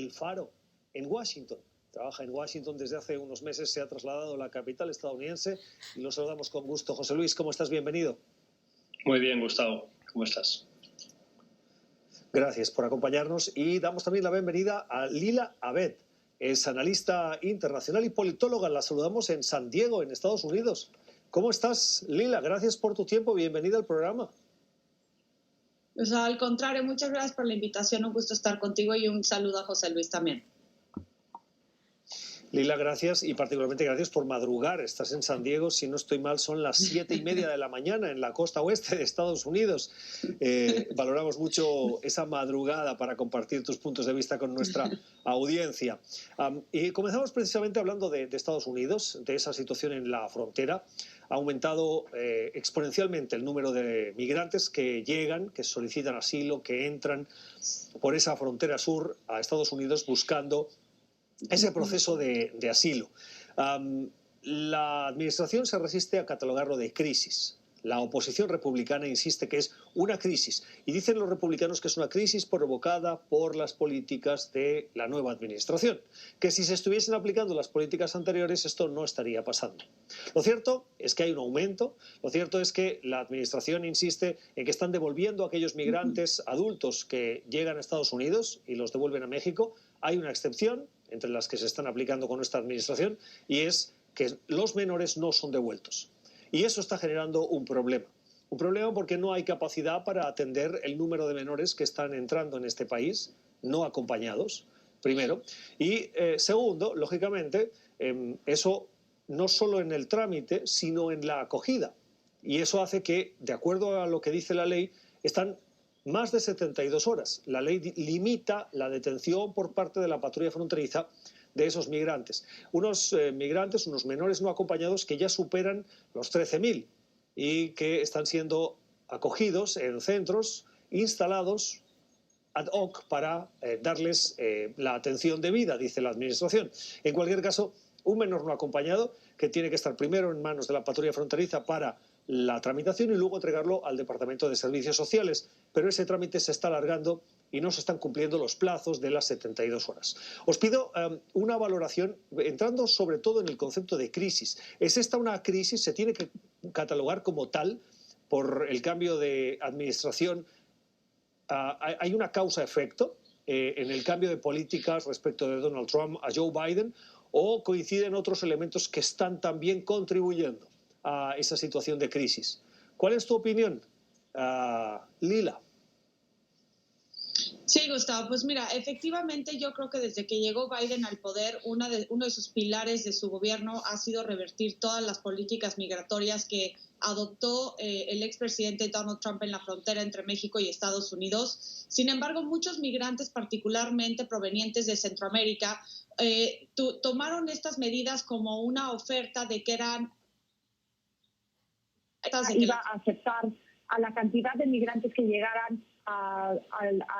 El Faro, en Washington. Trabaja en Washington desde hace unos meses, se ha trasladado a la capital estadounidense y lo saludamos con gusto. José Luis, ¿cómo estás? Bienvenido. Muy bien, Gustavo. ¿Cómo estás? Gracias por acompañarnos y damos también la bienvenida a Lila Abed. Es analista internacional y politóloga. La saludamos en San Diego, en Estados Unidos. ¿Cómo estás, Lila? Gracias por tu tiempo. Bienvenida al programa. Pues al contrario, muchas gracias por la invitación. Un gusto estar contigo y un saludo a José Luis también. Lila, gracias y particularmente gracias por madrugar. Estás en San Diego, si no estoy mal, son las 7:30 de la mañana en la costa oeste de Estados Unidos. Valoramos mucho esa madrugada para compartir tus puntos de vista con nuestra audiencia. Y comenzamos precisamente hablando de Estados Unidos, de esa situación en la frontera. Ha aumentado exponencialmente el número de migrantes que llegan, que solicitan asilo, que entran por esa frontera sur a Estados Unidos buscando ese proceso de asilo. La administración se resiste a catalogarlo de crisis. La oposición republicana insiste que es una crisis y dicen los republicanos que es una crisis provocada por las políticas de la nueva administración, que si se estuviesen aplicando las políticas anteriores esto no estaría pasando. Lo cierto es que hay un aumento, lo cierto es que la administración insiste en que están devolviendo a aquellos migrantes adultos que llegan a Estados Unidos y los devuelven a México. Hay una excepción entre las que se están aplicando con nuestra administración y es que los menores no son devueltos. Y eso está generando un problema. Un problema porque no hay capacidad para atender el número de menores que están entrando en este país, no acompañados, primero. Y segundo, lógicamente, eso no solo en el trámite, sino en la acogida. Y eso hace que, de acuerdo a lo que dice la ley, están más de 72 horas. La ley limita la detención por parte de la patrulla fronteriza de esos migrantes. Unos migrantes, unos menores no acompañados que ya superan los 13.000 y que están siendo acogidos en centros instalados ad hoc para darles la atención debida, dice la administración. En cualquier caso, un menor no acompañado que tiene que estar primero en manos de la patrulla fronteriza para la tramitación y luego entregarlo al Departamento de Servicios Sociales. Pero ese trámite se está alargando y no se están cumpliendo los plazos de las 72 horas. Os pido una valoración, entrando sobre todo en el concepto de crisis. ¿Es esta una crisis? ¿Se tiene que catalogar como tal por el cambio de administración? ¿Hay una causa-efecto en el cambio de políticas respecto de Donald Trump a Joe Biden? ¿O coinciden otros elementos que están también contribuyendo a esa situación de crisis? ¿Cuál es tu opinión, Lila? Sí, Gustavo, pues mira, efectivamente yo creo que desde que llegó Biden al poder, uno de sus pilares de su gobierno ha sido revertir todas las políticas migratorias que adoptó el expresidente Donald Trump en la frontera entre México y Estados Unidos. Sin embargo, muchos migrantes, particularmente provenientes de Centroamérica, tomaron estas medidas como una oferta de que eran... Iba a aceptar a la cantidad de migrantes que llegaran a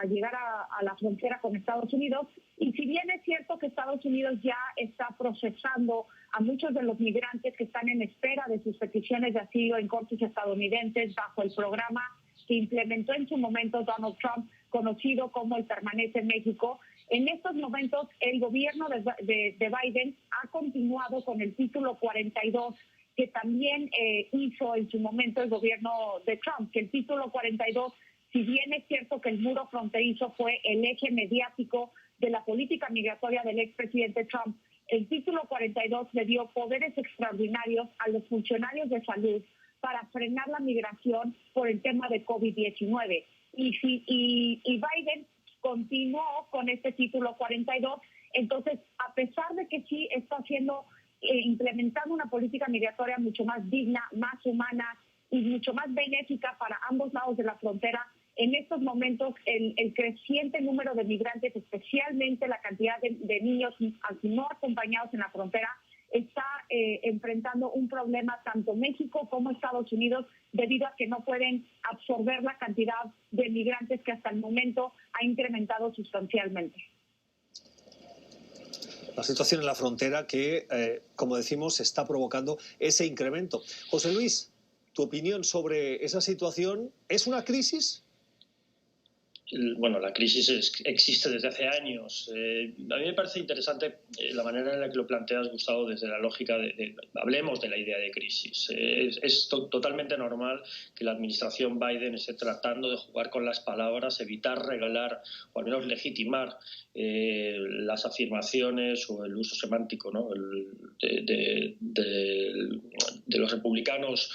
llegar a la frontera con Estados Unidos. Y si bien es cierto que Estados Unidos ya está procesando a muchos de los migrantes que están en espera de sus peticiones de asilo en cortes estadounidenses bajo el programa que implementó en su momento Donald Trump, conocido como el Permanece en México, en estos momentos el gobierno de Biden ha continuado con el título 42 que también hizo en su momento el gobierno de Trump, que el título 42, si bien es cierto que el muro fronterizo fue el eje mediático de la política migratoria del expresidente Trump, el título 42 le dio poderes extraordinarios a los funcionarios de salud para frenar la migración por el tema de COVID-19. Y Biden continuó con este título 42, entonces a pesar de que sí está haciendo implementando una política migratoria mucho más digna, más humana y mucho más benéfica para ambos lados de la frontera, en estos momentos el creciente número de migrantes, especialmente la cantidad de niños no acompañados en la frontera, está enfrentando un problema tanto México como Estados Unidos debido a que no pueden absorber la cantidad de migrantes que hasta el momento ha incrementado sustancialmente. La situación en la frontera que, como decimos, está provocando ese incremento. José Luis, ¿tu opinión sobre esa situación? ¿Es una crisis? Bueno, la crisis existe desde hace años. A mí me parece interesante la manera en la que lo planteas, Gustavo, desde la lógica hablemos de la idea de crisis. Es totalmente normal que la administración Biden esté tratando de jugar con las palabras, evitar regalar o al menos legitimar las afirmaciones o el uso semántico, ¿no? de los republicanos,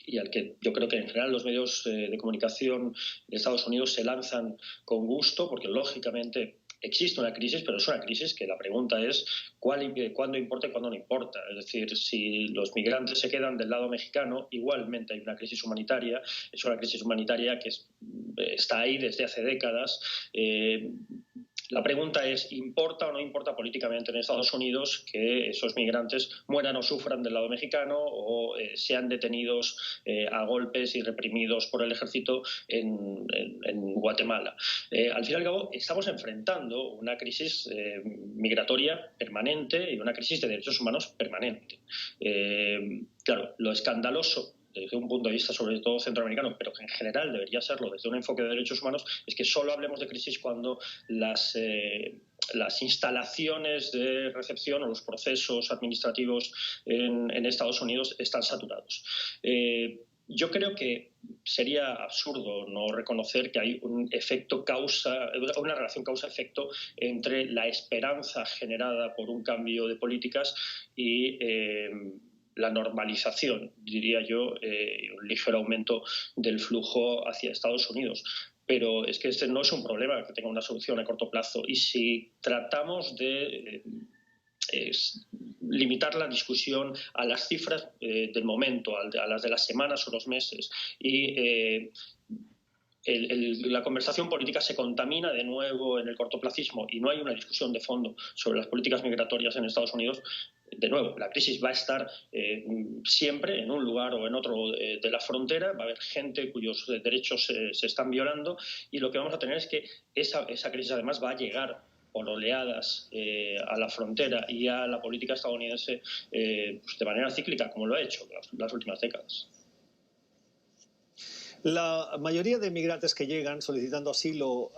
y al que yo creo que en general los medios de comunicación de Estados Unidos se lanzan con gusto, porque lógicamente existe una crisis, pero es una crisis que la pregunta es cuándo importa y cuándo no importa. Es decir, si los migrantes se quedan del lado mexicano, igualmente hay una crisis humanitaria. Es una crisis humanitaria que está ahí desde hace décadas. La pregunta es, ¿importa o no importa políticamente en Estados Unidos que esos migrantes mueran o sufran del lado mexicano o sean detenidos a golpes y reprimidos por el ejército en Guatemala? Al fin y al cabo, estamos enfrentando una crisis migratoria permanente y una crisis de derechos humanos permanente. Claro, lo escandaloso desde un punto de vista sobre todo centroamericano, pero que en general debería serlo desde un enfoque de derechos humanos, es que solo hablemos de crisis cuando las instalaciones de recepción o los procesos administrativos en Estados Unidos están saturados. Yo creo que sería absurdo no reconocer que hay una relación causa-efecto entre la esperanza generada por un cambio de políticas y la normalización, diría yo, un ligero aumento del flujo hacia Estados Unidos. Pero es que este no es un problema que tenga una solución a corto plazo. Y si tratamos de limitar la discusión a las cifras del momento, a las de las semanas o los meses, y la conversación política se contamina de nuevo en el cortoplacismo y no hay una discusión de fondo sobre las políticas migratorias en Estados Unidos, de nuevo, la crisis va a estar siempre en un lugar o en otro de la frontera, va a haber gente cuyos derechos se están violando, y lo que vamos a tener es que esa crisis además va a llegar por oleadas a la frontera y a la política estadounidense pues de manera cíclica, como lo ha hecho las últimas décadas. La mayoría de migrantes que llegan solicitando asilo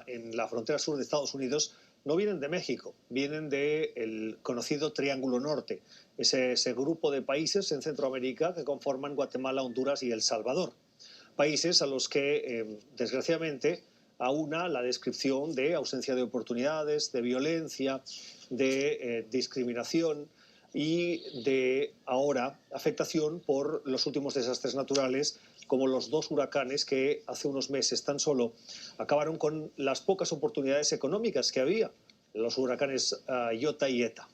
en la frontera sur de Estados Unidos no vienen de México, vienen del conocido Triángulo Norte, ese grupo de países en Centroamérica que conforman Guatemala, Honduras y El Salvador. Países a los que, desgraciadamente, aúna la descripción de ausencia de oportunidades, de violencia, de discriminación y de, ahora, afectación por los últimos desastres naturales, como los 2 huracanes que hace unos meses tan solo acabaron con las pocas oportunidades económicas que había, los huracanes Iota y Eta.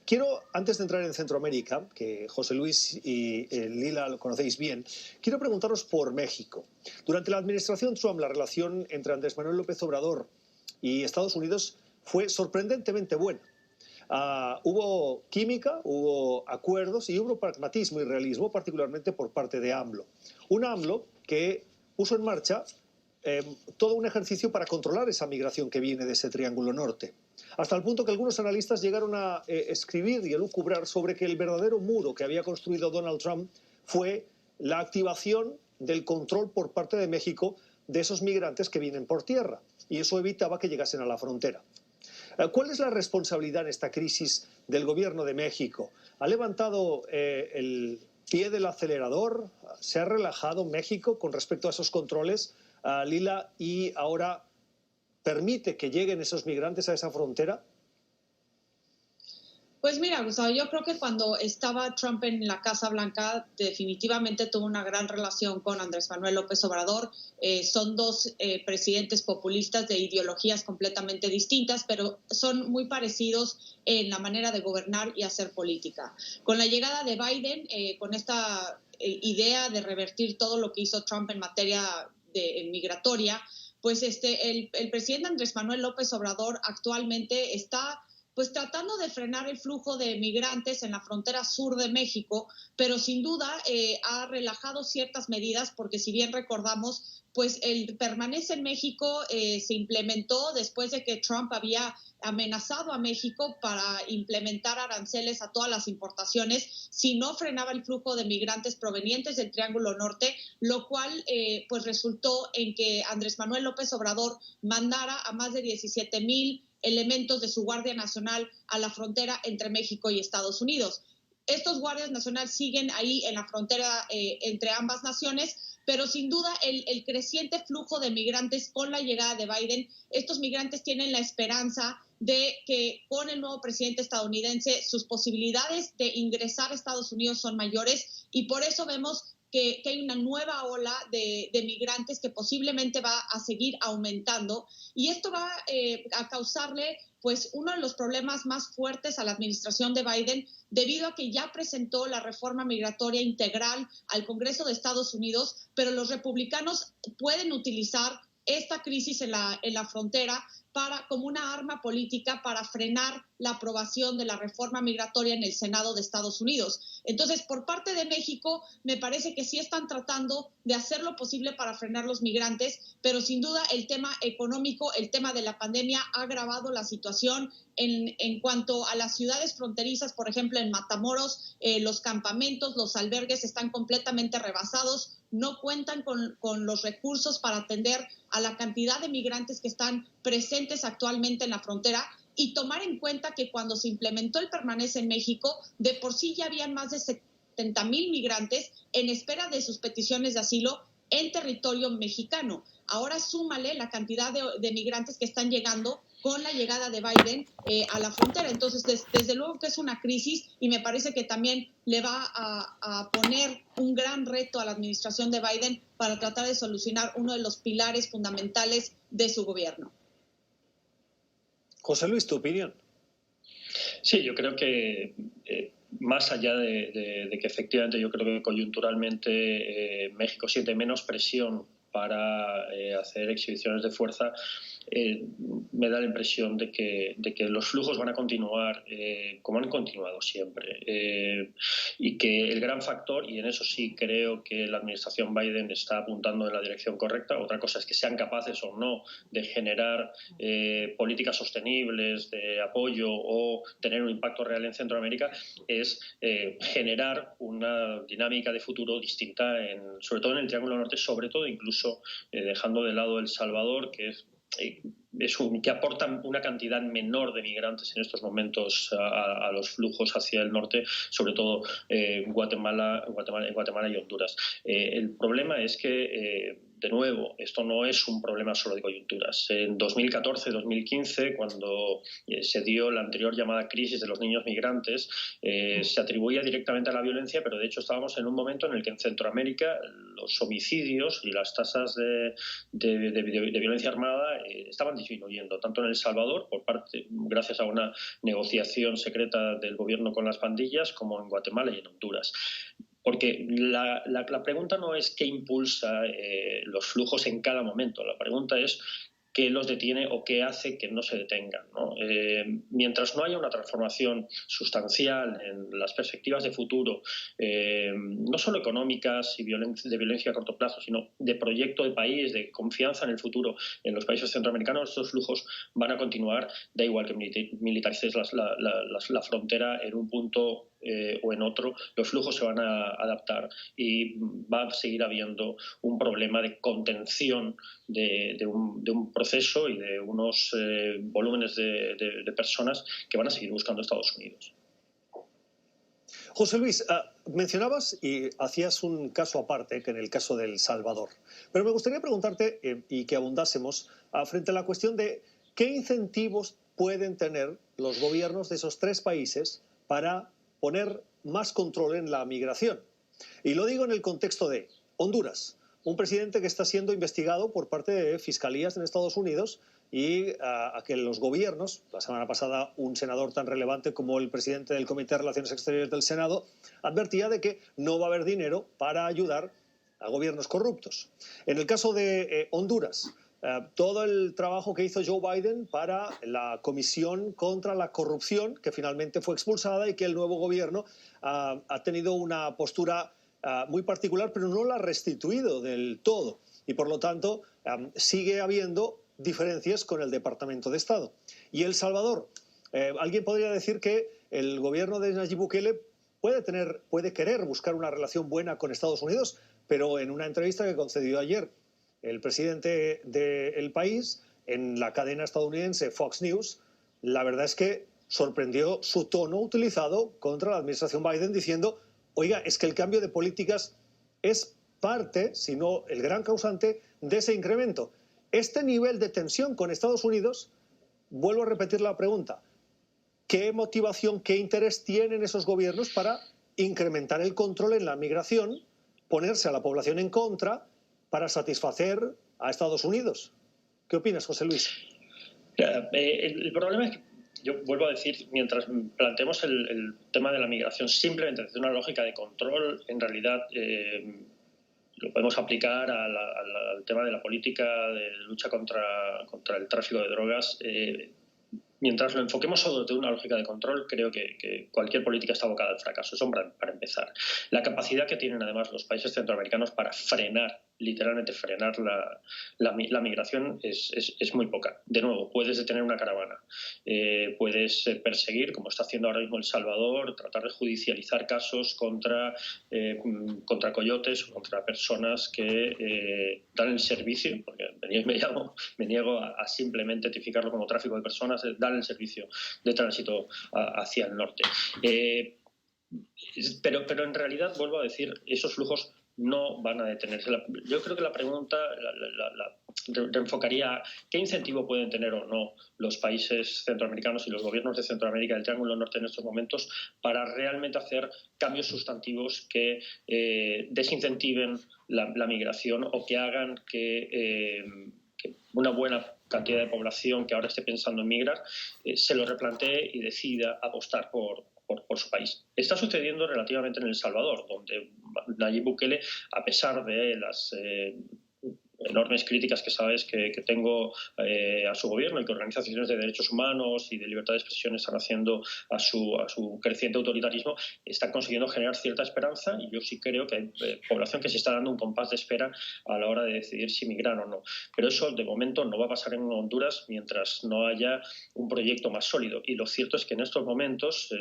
Quiero, antes de entrar en Centroamérica, que José Luis y Lila lo conocéis bien, quiero preguntaros por México. Durante la administración Trump, la relación entre Andrés Manuel López Obrador y Estados Unidos fue sorprendentemente buena. Hubo química, hubo acuerdos y hubo pragmatismo y realismo, particularmente por parte de AMLO. Un AMLO que puso en marcha todo un ejercicio para controlar esa migración que viene de ese Triángulo Norte, hasta el punto que algunos analistas llegaron a escribir y elucubrar sobre que el verdadero muro que había construido Donald Trump fue la activación del control por parte de México de esos migrantes que vienen por tierra, y eso evitaba que llegasen a la frontera. ¿Cuál es la responsabilidad en esta crisis del gobierno de México? ¿Ha levantado el pie del acelerador? ¿Se ha relajado México con respecto a esos controles, Lila, y ahora permite que lleguen esos migrantes a esa frontera? Pues mira, Gustavo, yo creo que cuando estaba Trump en la Casa Blanca definitivamente tuvo una gran relación con Andrés Manuel López Obrador. Son 2 presidentes populistas de ideologías completamente distintas, pero son muy parecidos en la manera de gobernar y hacer política. Con la llegada de Biden, con esta idea de revertir todo lo que hizo Trump en materia migratoria, pues el presidente Andrés Manuel López Obrador actualmente está pues tratando de frenar el flujo de migrantes en la frontera sur de México, pero sin duda ha relajado ciertas medidas, porque si bien recordamos, pues el permanece en México se implementó después de que Trump había amenazado a México para implementar aranceles a todas las importaciones si no frenaba el flujo de migrantes provenientes del Triángulo Norte, lo cual pues resultó en que Andrés Manuel López Obrador mandara a más de 17,000 elementos de su Guardia Nacional a la frontera entre México y Estados Unidos. Estos guardias nacionales siguen ahí en la frontera entre ambas naciones, pero sin duda el creciente flujo de migrantes con la llegada de Biden, estos migrantes tienen la esperanza de que con el nuevo presidente estadounidense sus posibilidades de ingresar a Estados Unidos son mayores, y por eso vemos que hay una nueva ola de migrantes que posiblemente va a seguir aumentando, y esto va a causarle pues uno de los problemas más fuertes a la administración de Biden, debido a que ya presentó la reforma migratoria integral al Congreso de Estados Unidos, pero los republicanos pueden utilizar esta crisis en la frontera como una arma política para frenar la aprobación de la reforma migratoria en el Senado de Estados Unidos. Entonces, por parte de México, me parece que sí están tratando de hacer lo posible para frenar los migrantes, pero sin duda el tema económico, el tema de la pandemia ha agravado la situación en cuanto a las ciudades fronterizas. Por ejemplo, en Matamoros, los campamentos, los albergues están completamente rebasados, no cuentan con los recursos para atender a la cantidad de migrantes que están presentes actualmente en la frontera, y tomar en cuenta que cuando se implementó el Permanece en México, de por sí ya habían más de 70,000 migrantes en espera de sus peticiones de asilo en territorio mexicano. Ahora súmale la cantidad de migrantes que están llegando con la llegada de Biden a la frontera. Entonces, desde luego que es una crisis, y me parece que también le va a poner un gran reto a la administración de Biden para tratar de solucionar uno de los pilares fundamentales de su gobierno. José Luis, ¿tu opinión? Sí, yo creo que más allá de que efectivamente yo creo que coyunturalmente México siente menos presión para hacer exhibiciones de fuerza, me da la impresión de que los flujos van a continuar como han continuado siempre, y que el gran factor, y en eso sí creo que la administración Biden está apuntando en la dirección correcta, otra cosa es que sean capaces o no de generar políticas sostenibles de apoyo o tener un impacto real en Centroamérica, es generar una dinámica de futuro distinta, sobre todo en el Triángulo Norte, sobre todo incluso dejando de lado El Salvador, que que aportan una cantidad menor de migrantes en estos momentos a los flujos hacia el norte, sobre todo Guatemala y Honduras. El problema es que de nuevo, esto no es un problema solo de coyunturas. En 2014-2015, cuando se dio la anterior llamada crisis de los niños migrantes, se atribuía directamente a la violencia, pero de hecho estábamos en un momento en el que en Centroamérica los homicidios y las tasas de violencia armada estaban disminuyendo, tanto en El Salvador, gracias a una negociación secreta del gobierno con las pandillas, como en Guatemala y en Honduras. Porque la pregunta no es qué impulsa los flujos en cada momento, la pregunta es qué los detiene o qué hace que no se detengan, ¿no? Mientras no haya una transformación sustancial en las perspectivas de futuro, no solo económicas y de violencia a corto plazo, sino de proyecto de país, de confianza en el futuro en los países centroamericanos, estos flujos van a continuar, da igual que militarices la frontera en un punto o en otro, los flujos se van a adaptar y va a seguir habiendo un problema de contención de un proceso y de unos volúmenes de personas que van a seguir buscando Estados Unidos. José Luis, mencionabas y hacías un caso aparte, que en el caso de El Salvador. Pero me gustaría preguntarte, y que abundásemos, frente a la cuestión de qué incentivos pueden tener los gobiernos de esos tres países para poner más control en la migración. Y lo digo en el contexto de Honduras, un presidente que está siendo investigado por parte de fiscalías en Estados Unidos, y a que los gobiernos, la semana pasada un senador tan relevante como el presidente del Comité de Relaciones Exteriores del Senado advertía de que no va a haber dinero para ayudar a gobiernos corruptos. En el caso de Honduras, todo el trabajo que hizo Joe Biden para la Comisión contra la Corrupción, que finalmente fue expulsada y que el nuevo gobierno ha tenido una postura muy particular, pero no la ha restituido del todo. Y por lo tanto, sigue habiendo diferencias con el Departamento de Estado. Y El Salvador, alguien podría decir que el gobierno de Nayib Bukele puede querer buscar una relación buena con Estados Unidos, pero en una entrevista que concedió ayer el presidente del país en la cadena estadounidense Fox News, la verdad es que sorprendió su tono utilizado contra la administración Biden, diciendo, oiga, es que el cambio de políticas es parte, si no el gran causante, de ese incremento. Este nivel de tensión con Estados Unidos, vuelvo a repetir la pregunta, ¿qué motivación, qué interés tienen esos gobiernos para incrementar el control en la migración, ponerse a la población en contra para satisfacer a Estados Unidos? ¿Qué opinas, José Luis? El problema es que, yo vuelvo a decir, mientras planteemos el tema de la migración simplemente desde una lógica de control, en realidad lo podemos aplicar al tema de la política de lucha contra el tráfico de drogas. Mientras lo enfoquemos solo desde una lógica de control, creo que cualquier política está abocada al fracaso. Eso para empezar. La capacidad que tienen además los países centroamericanos para literalmente frenar la migración es muy poca. De nuevo, puedes detener una caravana, puedes perseguir, como está haciendo ahora mismo El Salvador, tratar de judicializar casos contra coyotes o contra personas que dan el servicio, porque me niego a simplemente tipificarlo como tráfico de personas, dan el servicio de tránsito hacia el norte. Pero en realidad, vuelvo a decir, esos flujos no van a detenerse. Yo creo que la pregunta la reenfocaría qué incentivo pueden tener o no los países centroamericanos y los gobiernos de Centroamérica del Triángulo Norte en estos momentos para realmente hacer cambios sustantivos que desincentiven la migración o que hagan que una buena cantidad de población que ahora esté pensando en migrar se lo replantee y decida apostar por su país. Está sucediendo relativamente en El Salvador, donde Nayib Bukele, a pesar de las enormes críticas que sabes que tengo a su gobierno y que organizaciones de derechos humanos y de libertad de expresión están haciendo a su creciente autoritarismo, están consiguiendo generar cierta esperanza, y yo sí creo que hay población que se está dando un compás de espera a la hora de decidir si migrar o no. Pero eso de momento no va a pasar en Honduras mientras no haya un proyecto más sólido. Y lo cierto es que en estos momentos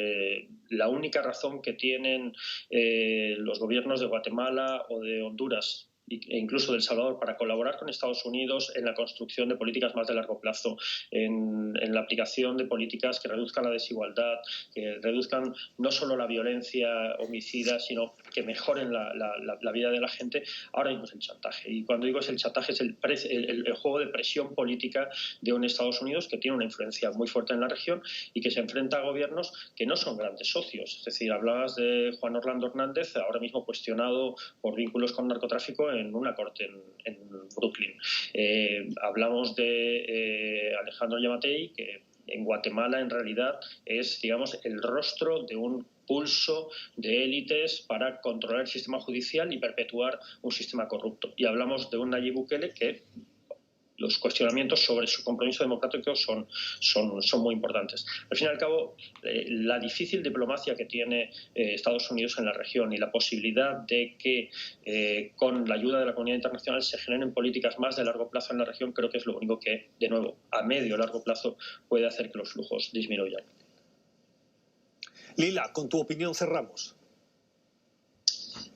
la única razón que tienen los gobiernos de Guatemala o de Honduras e incluso de El Salvador para colaborar con Estados Unidos en la construcción de políticas más de largo plazo, en la aplicación de políticas que reduzcan la desigualdad, que reduzcan no solo la violencia homicida, sino que mejoren la vida de la gente, ahora mismo es el chantaje. Y cuando digo es el chantaje, es el juego de presión política de un Estados Unidos que tiene una influencia muy fuerte en la región y que se enfrenta a gobiernos que no son grandes socios. Es decir, hablabas de Juan Orlando Hernández, ahora mismo cuestionado por vínculos con narcotráfico en una corte en Brooklyn. Hablamos de Alejandro Yamatei, que en Guatemala en realidad es, digamos, el rostro de un pulso de élites para controlar el sistema judicial y perpetuar un sistema corrupto. Y hablamos de un Nayib Bukele que los cuestionamientos sobre su compromiso democrático son muy importantes. Al fin y al cabo, la difícil diplomacia que tiene Estados Unidos en la región y la posibilidad de que con la ayuda de la comunidad internacional se generen políticas más de largo plazo en la región, creo que es lo único que, de nuevo, a medio o largo plazo puede hacer que los flujos disminuyan. Lila, con tu opinión cerramos.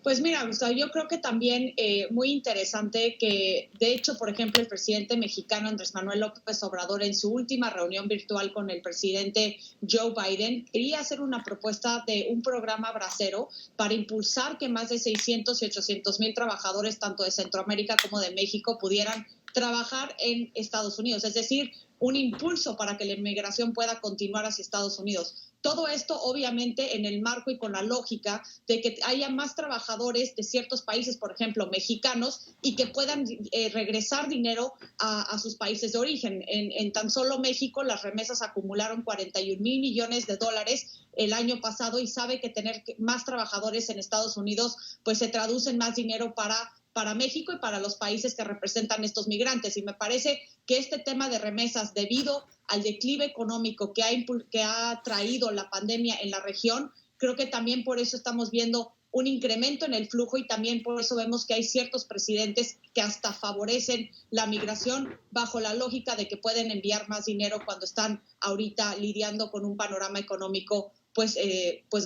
Pues mira, Gustavo, yo creo que también muy interesante que, de hecho, por ejemplo, el presidente mexicano Andrés Manuel López Obrador en su última reunión virtual con el presidente Joe Biden quería hacer una propuesta de un programa bracero para impulsar que más de 600 y 800 mil trabajadores, tanto de Centroamérica como de México, pudieran trabajar en Estados Unidos, es decir, un impulso para que la inmigración pueda continuar hacia Estados Unidos. Todo esto, obviamente, en el marco y con la lógica de que haya más trabajadores de ciertos países, por ejemplo, mexicanos, y que puedan regresar dinero a sus países de origen. En tan solo México, las remesas acumularon 41 mil millones de dólares el año pasado, y sabe que tener más trabajadores en Estados Unidos pues se traduce en más dinero para para México y para los países que representan estos migrantes. Y me parece que este tema de remesas, debido al declive económico que ha traído la pandemia en la región, creo que también por eso estamos viendo un incremento en el flujo y también por eso vemos que hay ciertos presidentes que hasta favorecen la migración bajo la lógica de que pueden enviar más dinero cuando están ahorita lidiando con un panorama económico pues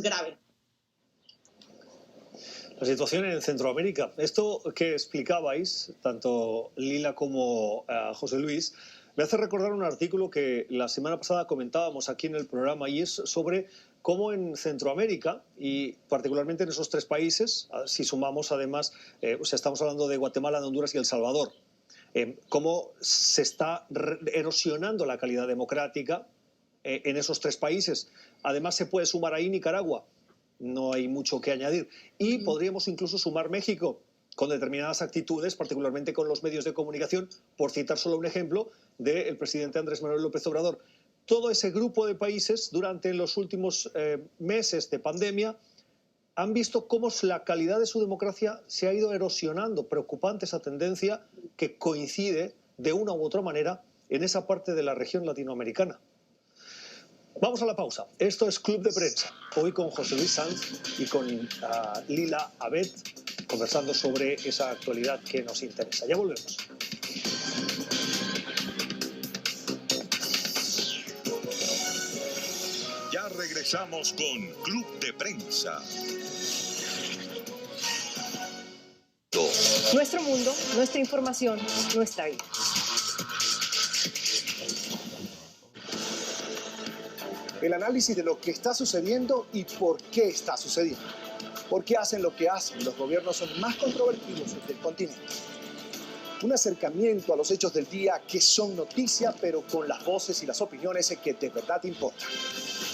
grave. La situación en Centroamérica. Esto que explicabais, tanto Lila como José Luis, me hace recordar un artículo que la semana pasada comentábamos aquí en el programa, y es sobre cómo en Centroamérica, y particularmente en esos 3 países, si sumamos además, estamos hablando de Guatemala, de Honduras y El Salvador, cómo se está erosionando la calidad democrática en esos 3 países. Además se puede sumar ahí Nicaragua, no hay mucho que añadir. Y podríamos incluso sumar México, con determinadas actitudes, particularmente con los medios de comunicación, por citar solo un ejemplo, del presidente Andrés Manuel López Obrador. Todo ese grupo de países, durante los últimos meses de pandemia, han visto cómo la calidad de su democracia se ha ido erosionando. Preocupante esa tendencia que coincide, de una u otra manera, en esa parte de la región latinoamericana. Vamos a la pausa. Esto es Club de Prensa. Hoy con José Luis Sanz y con Lila Abed, conversando sobre esa actualidad que nos interesa. Ya volvemos. Ya regresamos con Club de Prensa. Nuestro mundo, nuestra información, nuestra vida. El análisis de lo que está sucediendo y por qué está sucediendo. ¿Por qué hacen lo que hacen los gobiernos más controvertidos del continente? Un acercamiento a los hechos del día que son noticia, pero con las voces y las opiniones que de verdad importan.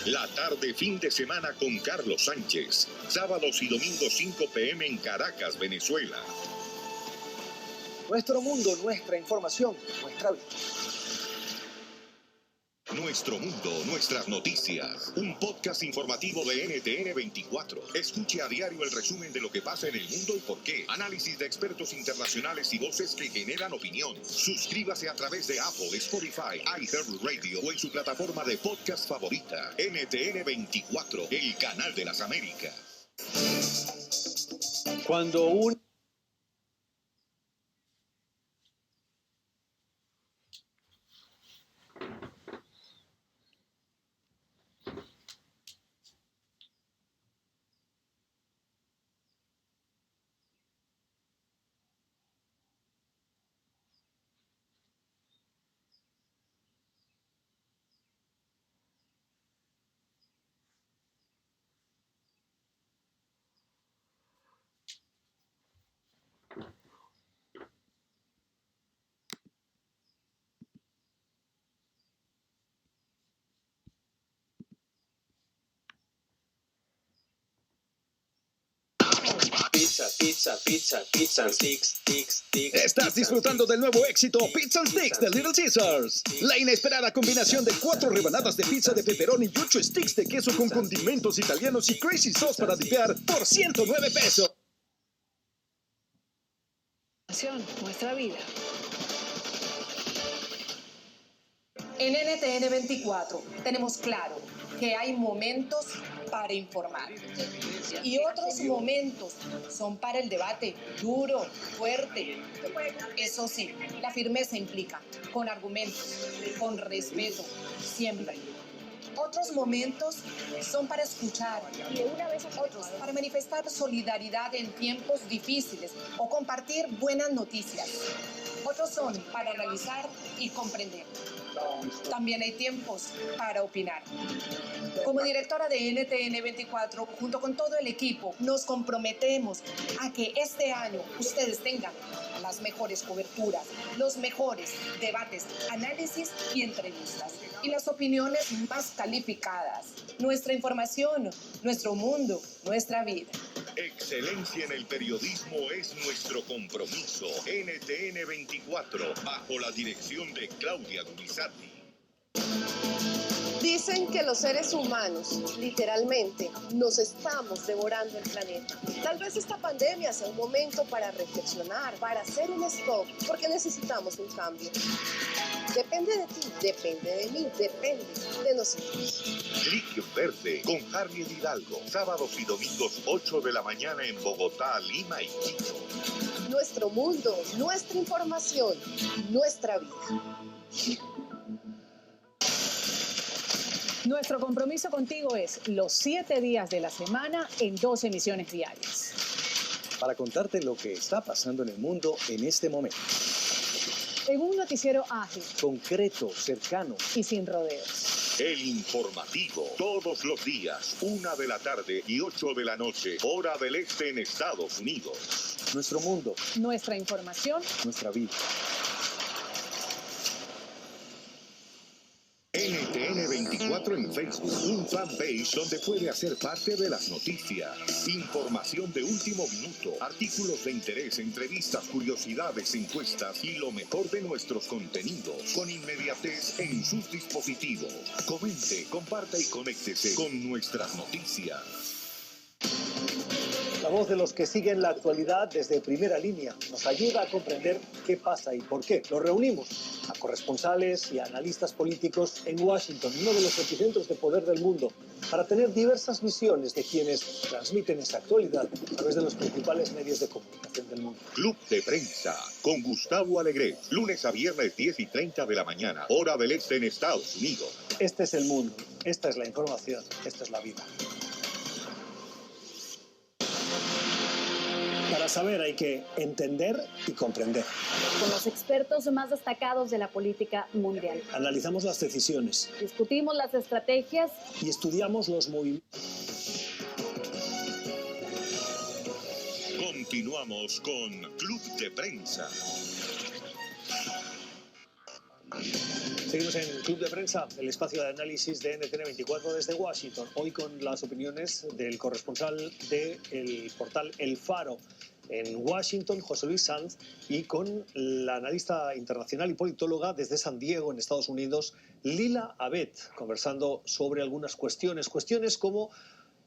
La tarde fin de semana con Carlos Sánchez. Sábados y domingos 5 p.m. en Caracas, Venezuela. Nuestro mundo, nuestra información, nuestra vida. Nuestro mundo, nuestras noticias. Un podcast informativo de NTN 24. Escuche a diario el resumen de lo que pasa en el mundo y por qué. Análisis de expertos internacionales y voces que generan opinión. Suscríbase a través de Apple, Spotify, iHeartRadio o en su plataforma de podcast favorita. NTN 24, el canal de las Américas. Cuando un Pizza and Sticks. Estás disfrutando del nuevo éxito Pizza and Sticks de Little Caesars. La inesperada combinación de 4 rebanadas de pizza de pepperoni y 8 sticks de queso con condimentos italianos y crazy sauce para dipear por $109. Nuestra vida. En NTN 24 tenemos claro que hay momentos para informar y otros momentos son para el debate duro, fuerte. Eso sí, la firmeza implica con argumentos, con respeto, siempre. Otros momentos son para escuchar y una vez otros para manifestar solidaridad en tiempos difíciles o compartir buenas noticias. Otros son para analizar y comprender. También hay tiempos para opinar. Como directora de NTN 24, junto con todo el equipo, nos comprometemos a que este año ustedes tengan las mejores coberturas, los mejores debates, análisis y entrevistas, y las opiniones más calificadas. Nuestra información, nuestro mundo, nuestra vida. Excelencia en el periodismo es nuestro compromiso. NTN 24, bajo la dirección de Claudia Gurizati. Dicen que los seres humanos, literalmente, nos estamos devorando el planeta. Tal vez esta pandemia sea un momento para reflexionar, para hacer un stop, porque necesitamos un cambio. Depende de ti, depende de mí, depende de nosotros. Clic Verde con Harry Hidalgo. Sábados y domingos 8 de la mañana en Bogotá, Lima y Quito. Nuestro mundo, nuestra información, nuestra vida. Nuestro compromiso contigo es los 7 días de la semana en 2 emisiones diarias. Para contarte lo que está pasando en el mundo en este momento. En un noticiero ágil, Concreto, cercano y sin rodeos. El informativo, todos los días, 1 de la tarde y 8 de la noche, hora del este en Estados Unidos. Nuestro mundo, Nuestra información, nuestra vida. NTN 24 en Facebook, un fanpage donde puede hacer parte de las noticias. Información de último minuto, artículos de interés, entrevistas, curiosidades, encuestas y lo mejor de nuestros contenidos, con inmediatez en sus dispositivos. Comente, comparta y conéctese con nuestras noticias. La voz de los que siguen la actualidad desde primera línea nos ayuda a comprender qué pasa y por qué. Nos reunimos a corresponsales y a analistas políticos en Washington, uno de los epicentros de poder del mundo, para tener diversas visiones de quienes transmiten esa actualidad a través de los principales medios de comunicación del mundo. Club de Prensa con Gustavo Alegret, lunes a viernes 10:30 de la mañana, hora del este en Estados Unidos. Este es el mundo, esta es la información, esta es la vida. Para saber hay que entender y comprender. Con los expertos más destacados de la política mundial. Analizamos las decisiones. Discutimos las estrategias. Y estudiamos los movimientos. Continuamos con Club de Prensa. Seguimos en Club de Prensa, el espacio de análisis de NTN 24 desde Washington. Hoy con las opiniones del corresponsal del portal El Faro en Washington, José Luis Sanz, y con la analista internacional y politóloga desde San Diego, en Estados Unidos, Lila Abed, conversando sobre algunas cuestiones como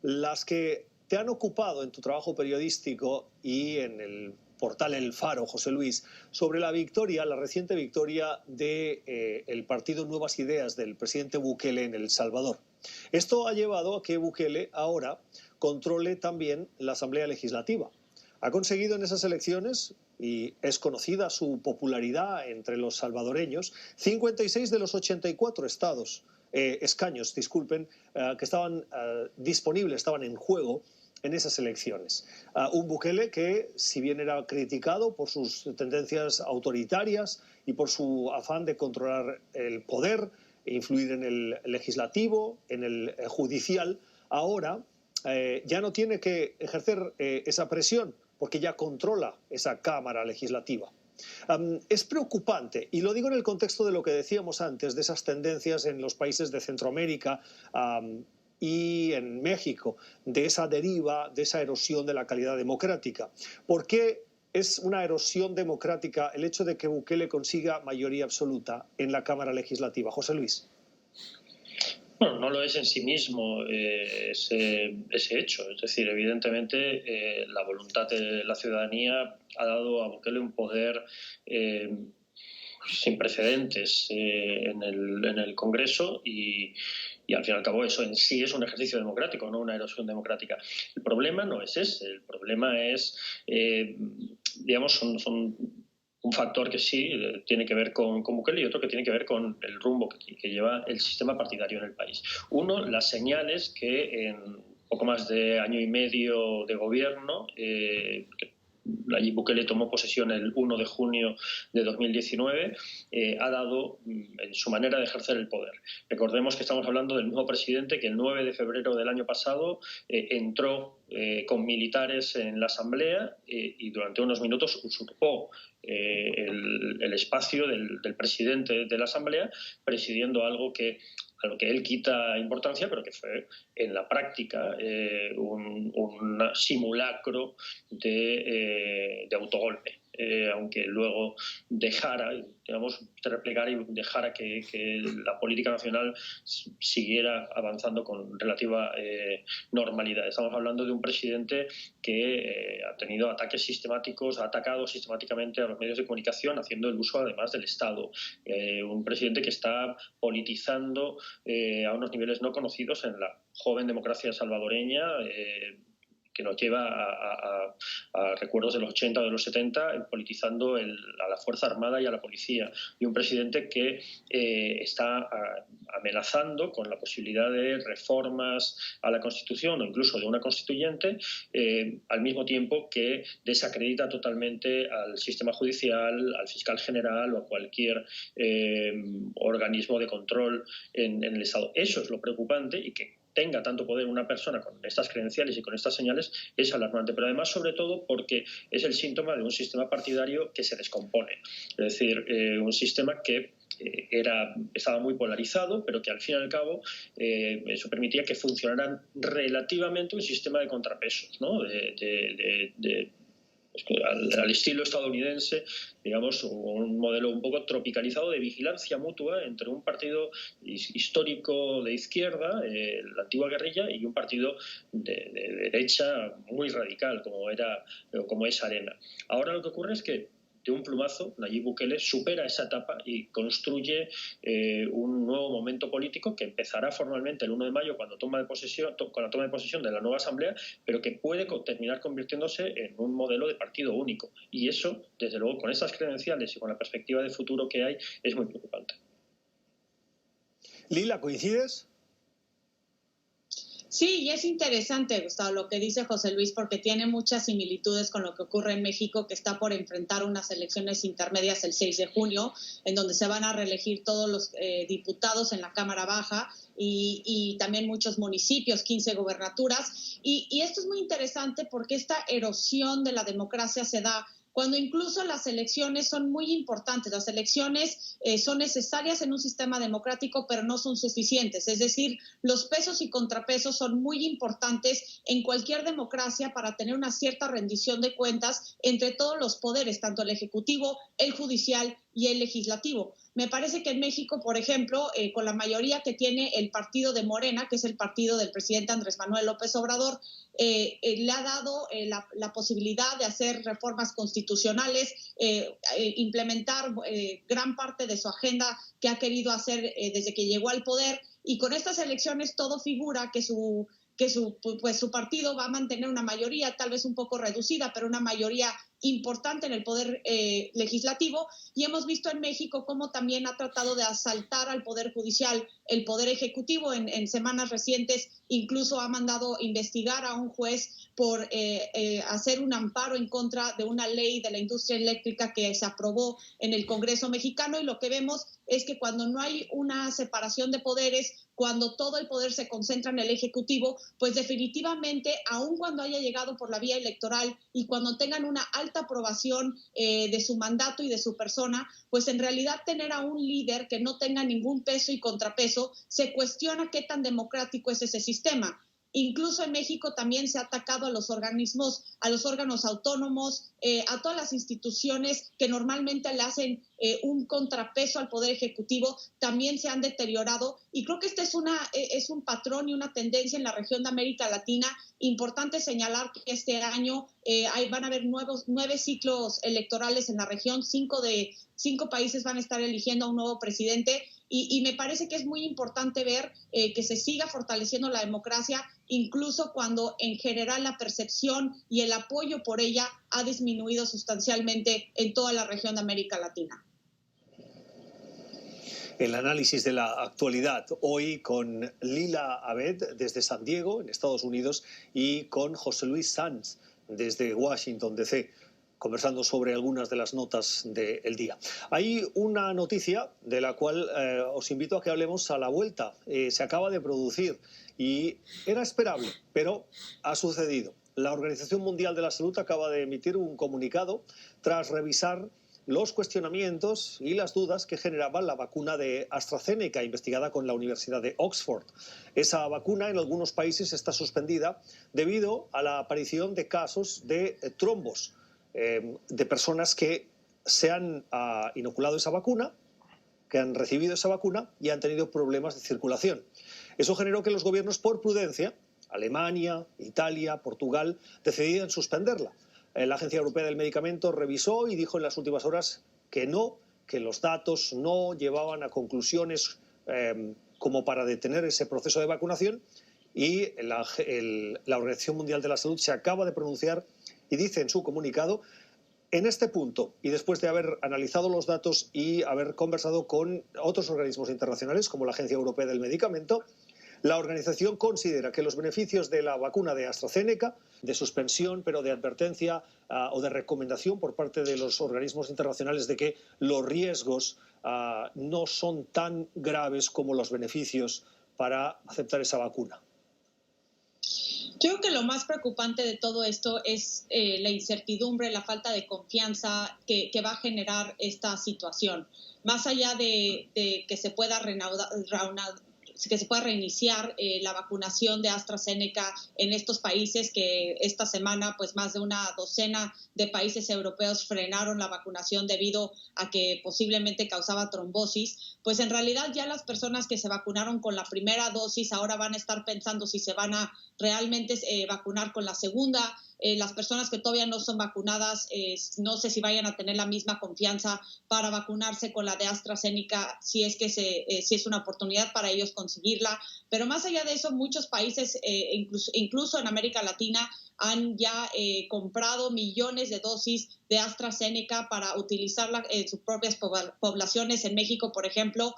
las que te han ocupado en tu trabajo periodístico y en el portal El Faro, José Luis, sobre la reciente victoria del partido Nuevas Ideas del presidente Bukele en El Salvador. Esto ha llevado a que Bukele ahora controle también la Asamblea Legislativa. Ha conseguido en esas elecciones, y es conocida su popularidad entre los salvadoreños, 56 de los 84 escaños, que estaban disponibles, estaban en juego en esas elecciones. Un Bukele que, si bien era criticado por sus tendencias autoritarias y por su afán de controlar el poder e influir en el legislativo, en el judicial, ahora ya no tiene que ejercer esa presión porque ya controla esa Cámara Legislativa. Es preocupante, y lo digo en el contexto de lo que decíamos antes, de esas tendencias en los países de Centroamérica y en México, de esa deriva, de esa erosión de la calidad democrática. ¿Por qué es una erosión democrática el hecho de que Bukele consiga mayoría absoluta en la Cámara Legislativa? José Luis. Bueno, no lo es en sí mismo ese hecho. Es decir, evidentemente la voluntad de la ciudadanía ha dado a Bukele un poder sin precedentes en el Congreso y al fin y al cabo eso en sí es un ejercicio democrático, no una erosión democrática. El problema no es ese. El problema es, son un factor que sí tiene que ver con Bukele y otro que tiene que ver con el rumbo que lleva el sistema partidario en el país. Uno, las señales que en poco más de año y medio de gobierno, Nayib Bukele tomó posesión el 1 de junio de 2019, ha dado en su manera de ejercer el poder. Recordemos que estamos hablando del mismo presidente que el 9 de febrero del año pasado entró con militares en la Asamblea y durante unos minutos usurpó el espacio del presidente de la Asamblea, presidiendo algo a lo que él quita importancia, pero que fue en la práctica un simulacro de autogolpe. aunque luego dejara, digamos, replegar y dejara que la política nacional siguiera avanzando con relativa normalidad. Estamos hablando de un presidente que ha tenido ataques sistemáticos, ha atacado sistemáticamente a los medios de comunicación, haciendo el uso además del Estado. Un presidente que está politizando a unos niveles no conocidos en la joven democracia salvadoreña, que nos lleva a recuerdos de los 80 o de los 70, politizando a la Fuerza Armada y a la policía. Y un presidente que está amenazando con la posibilidad de reformas a la Constitución o incluso de una constituyente, al mismo tiempo que desacredita totalmente al sistema judicial, al fiscal general o a cualquier organismo de control en el Estado. Eso es lo preocupante, y que tenga tanto poder una persona con estas credenciales y con estas señales es alarmante, pero además sobre todo porque es el síntoma de un sistema partidario que se descompone, es decir, un sistema que estaba muy polarizado, pero que al fin y al cabo eso permitía que funcionara relativamente un sistema de contrapesos, ¿no? Al estilo estadounidense, digamos, un modelo un poco tropicalizado de vigilancia mutua entre un partido histórico de izquierda, la antigua guerrilla, y un partido de derecha muy radical como es Arena. Ahora lo que ocurre es que de un plumazo Nayib Bukele supera esa etapa y construye un nuevo momento político que empezará formalmente el 1 de mayo con la toma de posesión de la nueva asamblea, pero que puede terminar convirtiéndose en un modelo de partido único. Y eso, desde luego, con esas credenciales y con la perspectiva de futuro que hay, es muy preocupante. Lila, ¿coincides? Sí, y es interesante, Gustavo, lo que dice José Luis, porque tiene muchas similitudes con lo que ocurre en México, que está por enfrentar unas elecciones intermedias el 6 de junio, en donde se van a reelegir todos los diputados en la Cámara Baja y también muchos municipios, 15 gobernaturas. Y esto es muy interesante porque esta erosión de la democracia se da cuando incluso las elecciones son muy importantes. Las elecciones son necesarias en un sistema democrático, pero no son suficientes. Es decir, los pesos y contrapesos son muy importantes en cualquier democracia para tener una cierta rendición de cuentas entre todos los poderes, tanto el ejecutivo, el judicial y el legislativo. Me parece que en México, por ejemplo, con la mayoría que tiene el partido de Morena, que es el partido del presidente Andrés Manuel López Obrador, le ha dado la posibilidad de hacer reformas constitucionales, implementar gran parte de su agenda que ha querido hacer desde que llegó al poder, y con estas elecciones todo figura que su partido va a mantener una mayoría, tal vez un poco reducida, pero una mayoría importante en el poder legislativo. Y hemos visto en México cómo también ha tratado de asaltar al poder judicial, el poder ejecutivo. En semanas recientes incluso ha mandado investigar a un juez por hacer un amparo en contra de una ley de la industria eléctrica que se aprobó en el Congreso mexicano. Y lo que vemos es que cuando no hay una separación de poderes, cuando todo el poder se concentra en el Ejecutivo, pues definitivamente, aun cuando haya llegado por la vía electoral y cuando tengan una alta aprobación de su mandato y de su persona, pues en realidad tener a un líder que no tenga ningún peso y contrapeso, se cuestiona qué tan democrático es ese sistema. Incluso en México también se ha atacado a los órganos autónomos, a todas las instituciones que normalmente le hacen un contrapeso al Poder Ejecutivo, también se han deteriorado. Y creo que este es un patrón y una tendencia en la región de América Latina. Importante señalar que este año van a haber 9 ciclos electorales en la región, 5 países van a estar eligiendo a un nuevo presidente. Y me parece que es muy importante ver que se siga fortaleciendo la democracia, incluso cuando en general la percepción y el apoyo por ella ha disminuido sustancialmente en toda la región de América Latina. El análisis de la actualidad hoy con Lila Abed desde San Diego, en Estados Unidos, y con José Luis Sanz desde Washington, D.C., conversando sobre algunas de las notas del día. Hay una noticia de la cual os invito a que hablemos a la vuelta. Se acaba de producir y era esperable, pero ha sucedido. La Organización Mundial de la Salud acaba de emitir un comunicado tras revisar los cuestionamientos y las dudas que generaba la vacuna de AstraZeneca, investigada con la Universidad de Oxford. Esa vacuna en algunos países está suspendida debido a la aparición de casos de trombos. de personas que se han inoculado esa vacuna, que han recibido esa vacuna y han tenido problemas de circulación. Eso generó que los gobiernos, por prudencia, Alemania, Italia, Portugal, decidieran suspenderla. La Agencia Europea del Medicamento revisó y dijo en las últimas horas que no, que los datos no llevaban a conclusiones como para detener ese proceso de vacunación, y la Organización Mundial de la Salud se acaba de pronunciar y dice en su comunicado: en este punto, y después de haber analizado los datos y haber conversado con otros organismos internacionales como la Agencia Europea del Medicamento, la organización considera que los beneficios de la vacuna de AstraZeneca, de suspensión, pero de advertencia o de recomendación por parte de los organismos internacionales de que los riesgos no son tan graves como los beneficios para aceptar esa vacuna. Yo creo que lo más preocupante de todo esto es la incertidumbre, la falta de confianza que va a generar esta situación. Más allá de que se pueda reiniciar la vacunación de AstraZeneca en estos países, que esta semana pues más de una docena de países europeos frenaron la vacunación debido a que posiblemente causaba trombosis, pues en realidad ya las personas que se vacunaron con la primera dosis ahora van a estar pensando si se van a realmente vacunar con la segunda. Las personas que todavía no son vacunadas, no sé si vayan a tener la misma confianza para vacunarse con la de AstraZeneca, si es que si es una oportunidad para ellos conseguirla. Pero más allá de eso, muchos países, incluso en América Latina, han ya comprado millones de dosis de AstraZeneca para utilizarla en sus propias poblaciones. En México, por ejemplo,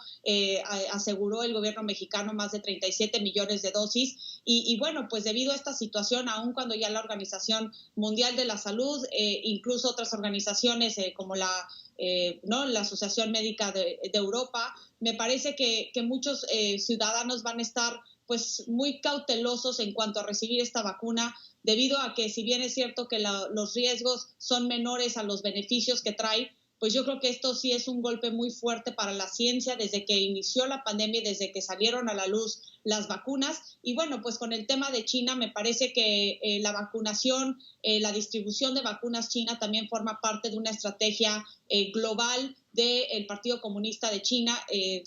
aseguró el gobierno mexicano más de 37 millones de dosis. Y bueno, pues debido a esta situación, aun cuando ya la Organización Mundial de la Salud, incluso otras organizaciones como la Asociación Médica de Europa, me parece que muchos ciudadanos van a estar pues muy cautelosos en cuanto a recibir esta vacuna, debido a que si bien es cierto que los riesgos son menores a los beneficios que trae, pues yo creo que esto sí es un golpe muy fuerte para la ciencia desde que inició la pandemia y desde que salieron a la luz las vacunas. Y bueno, pues con el tema de China, me parece que la vacunación, la distribución de vacunas china también forma parte de una estrategia global del Partido Comunista de China,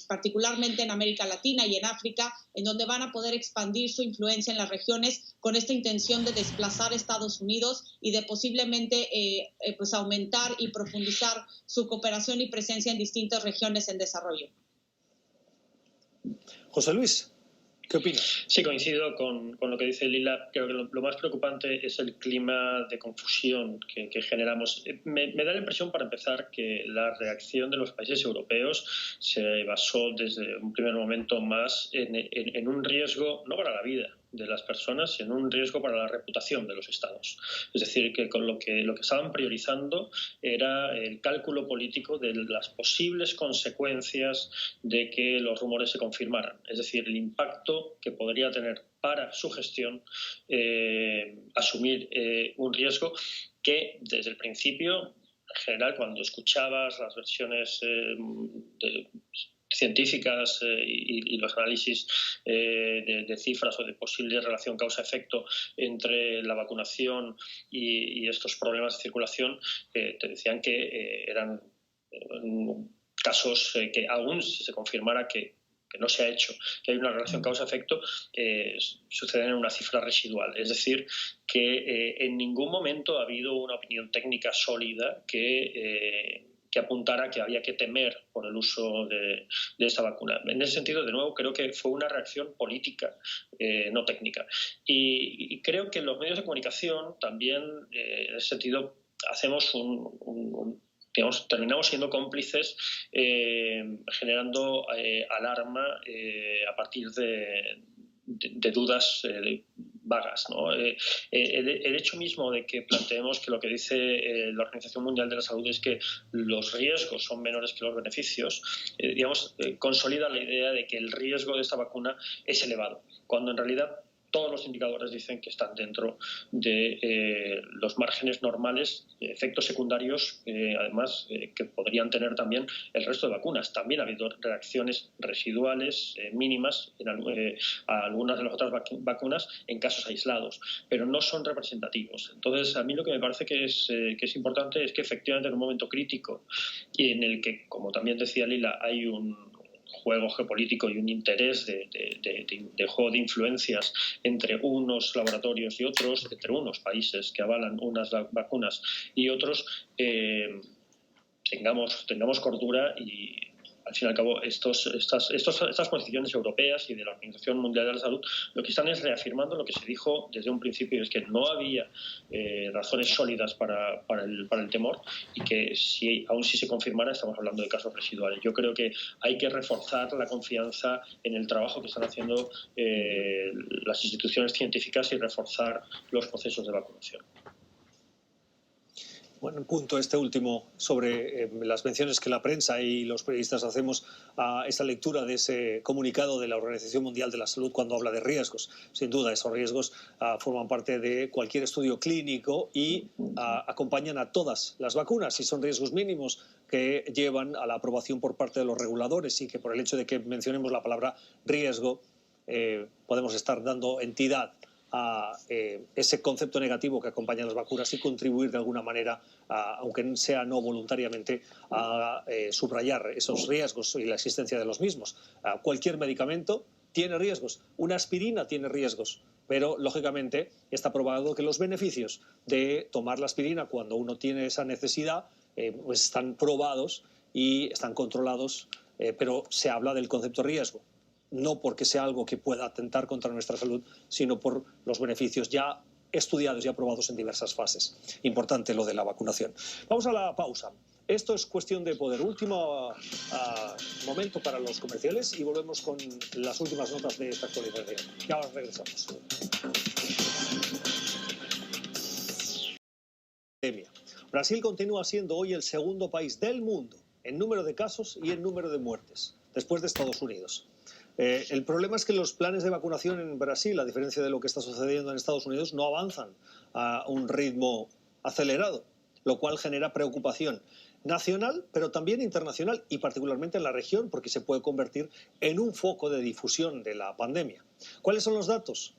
particularmente en América Latina y en África, en donde van a poder expandir su influencia en las regiones con esta intención de desplazar a Estados Unidos y de posiblemente pues aumentar y profundizar su cooperación y presencia en distintas regiones en desarrollo. José Luis, ¿qué opinas? Sí, coincido con lo que dice Lila. Creo que lo más preocupante es el clima de confusión que generamos. Me da la impresión, para empezar, que la reacción de los países europeos se basó desde un primer momento más en un riesgo, no para la vida de las personas, sino un riesgo para la reputación de los estados. Es decir, que con lo que estaban priorizando era el cálculo político de las posibles consecuencias de que los rumores se confirmaran. Es decir, el impacto que podría tener para su gestión asumir un riesgo que desde el principio, en general, cuando escuchabas las versiones científicas y los análisis de cifras o de posible relación causa-efecto entre la vacunación y estos problemas de circulación, te decían que eran casos que aún si se confirmara que no se ha hecho, que hay una relación causa-efecto, suceden en una cifra residual. Es decir, que en ningún momento ha habido una opinión técnica sólida que apuntara que había que temer por el uso de esta vacuna. En ese sentido, de nuevo, creo que fue una reacción política, no técnica. Y creo que los medios de comunicación también, en ese sentido, hacemos terminamos siendo cómplices generando alarma a partir de dudas vagas, ¿no? El hecho mismo de que planteemos que lo que dice la Organización Mundial de la Salud es que los riesgos son menores que los beneficios, consolida la idea de que el riesgo de esta vacuna es elevado, cuando en realidad todos los indicadores dicen que están dentro de los márgenes normales, efectos secundarios, además, que podrían tener también el resto de vacunas. También ha habido reacciones residuales mínimas a algunas de las otras vacunas en casos aislados, pero no son representativos. Entonces, a mí lo que me parece que es importante es que efectivamente en un momento crítico y en el que, como también decía Lila, hay un juego geopolítico y un interés de juego de influencias entre unos laboratorios y otros, entre unos países que avalan unas vacunas y otros, tengamos cordura y, al fin y al cabo, estas posiciones europeas y de la Organización Mundial de la Salud lo que están es reafirmando lo que se dijo desde un principio, es que no había razones sólidas para el temor y que aun si se confirmara estamos hablando de casos residuales. Yo creo que hay que reforzar la confianza en el trabajo que están haciendo las instituciones científicas y reforzar los procesos de vacunación. Bueno, punto este último sobre las menciones que la prensa y los periodistas hacemos a esa lectura de ese comunicado de la Organización Mundial de la Salud cuando habla de riesgos. Sin duda, esos riesgos forman parte de cualquier estudio clínico y acompañan a todas las vacunas y son riesgos mínimos que llevan a la aprobación por parte de los reguladores y que por el hecho de que mencionemos la palabra riesgo podemos estar dando entidad a ese concepto negativo que acompaña a las vacunas y contribuir de alguna manera, aunque sea no voluntariamente, a subrayar esos riesgos y la existencia de los mismos. Cualquier medicamento tiene riesgos, una aspirina tiene riesgos, pero lógicamente está probado que los beneficios de tomar la aspirina cuando uno tiene esa necesidad pues están probados y están controlados, pero se habla del concepto riesgo. No porque sea algo que pueda atentar contra nuestra salud, sino por los beneficios ya estudiados y aprobados en diversas fases. Importante lo de la vacunación. Vamos a la pausa. Esto es Cuestión de Poder. Último momento para los comerciales y volvemos con las últimas notas de esta actualización. Ya regresamos. Brasil continúa siendo hoy el segundo país del mundo en número de casos y en número de muertes, después de Estados Unidos. El problema es que los planes de vacunación en Brasil, a diferencia de lo que está sucediendo en Estados Unidos, no avanzan a un ritmo acelerado, lo cual genera preocupación nacional, pero también internacional y particularmente en la región, porque se puede convertir en un foco de difusión de la pandemia. ¿Cuáles son los datos?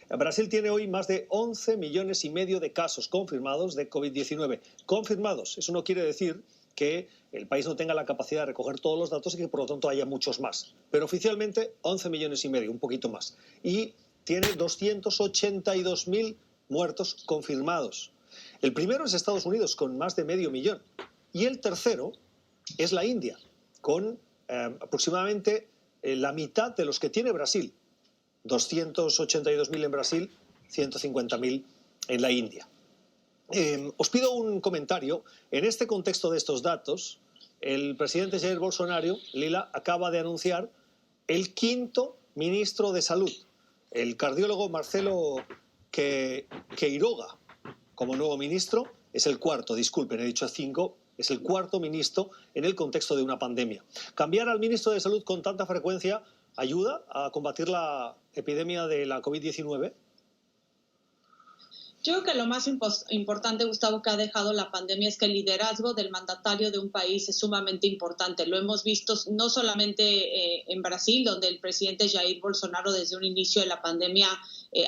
Brasil tiene hoy más de 11,5 millones de casos confirmados de COVID-19. Confirmados, eso no quiere decir que el país no tenga la capacidad de recoger todos los datos y que por lo tanto haya muchos más. Pero oficialmente 11,5 millones, un poquito más. Y tiene 282.000 muertos confirmados. El primero es Estados Unidos, con más de 500.000. Y el tercero es la India, con aproximadamente la mitad de los que tiene Brasil. 282.000 en Brasil, 150.000 en la India. Os pido un comentario. En este contexto de estos datos, el presidente Jair Bolsonaro, Lila, acaba de anunciar el 5º ministro de Salud, el cardiólogo Marcelo Queiroga, como nuevo ministro. Es el cuarto, disculpen, he dicho 5, es el cuarto ministro en el contexto de una pandemia. ¿Cambiar al ministro de Salud con tanta frecuencia ayuda a combatir la epidemia de la COVID-19? Yo creo que lo más importante, Gustavo, que ha dejado la pandemia es que el liderazgo del mandatario de un país es sumamente importante. Lo hemos visto no solamente en Brasil, donde el presidente Jair Bolsonaro desde un inicio de la pandemia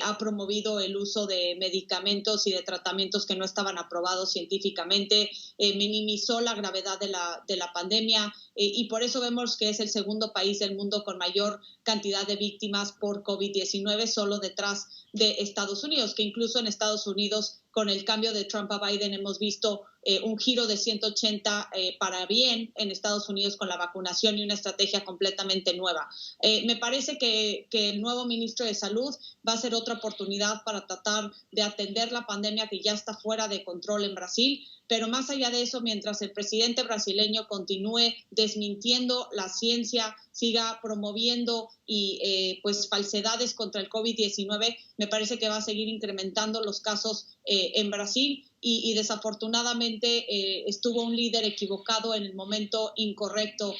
ha promovido el uso de medicamentos y de tratamientos que no estaban aprobados científicamente, minimizó la gravedad de la pandemia y por eso vemos que es el segundo país del mundo con mayor cantidad de víctimas por COVID-19, solo detrás de Estados Unidos, que incluso en Estados Unidos, con el cambio de Trump a Biden, hemos visto un giro de 180 para bien en Estados Unidos con la vacunación y una estrategia completamente nueva. Me parece que el nuevo ministro de Salud va a ser otra oportunidad para tratar de atender la pandemia que ya está fuera de control en Brasil, pero más allá de eso, mientras el presidente brasileño continúe desmintiendo la ciencia, siga promoviendo y pues falsedades contra el COVID-19, me parece que va a seguir incrementando los casos en Brasil y desafortunadamente estuvo un líder equivocado en el momento incorrecto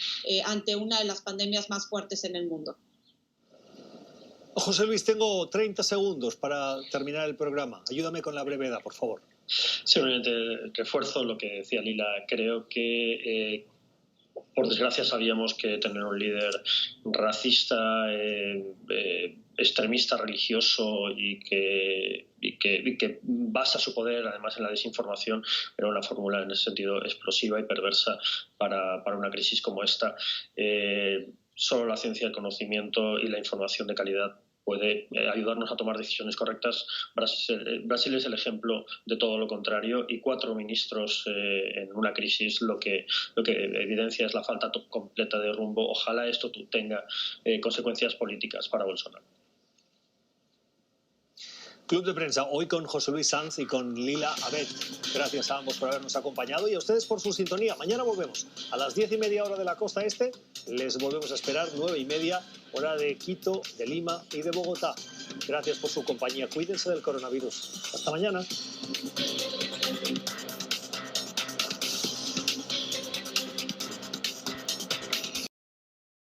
ante una de las pandemias más fuertes en el mundo. José Luis, tengo 30 segundos para terminar el programa. Ayúdame con la brevedad, por favor. Simplemente refuerzo lo que decía Lila. Creo que, por desgracia, sabíamos que tener un líder racista, extremista religioso y que basa su poder, además, en la desinformación, era una fórmula en ese sentido explosiva y perversa para una crisis como esta. Solo la ciencia, el conocimiento y la información de calidad puede ayudarnos a tomar decisiones correctas. Brasil es el ejemplo de todo lo contrario, y 4 ministros en una crisis lo que evidencia es la falta completa de rumbo. Ojalá esto tenga consecuencias políticas para Bolsonaro. Club de Prensa, hoy con José Luis Sanz y con Lila Abed. Gracias a ambos por habernos acompañado y a ustedes por su sintonía. Mañana volvemos a las 10:30 hora de la costa este. Les volvemos a esperar 9:30 hora de Quito, de Lima y de Bogotá. Gracias por su compañía. Cuídense del coronavirus. Hasta mañana.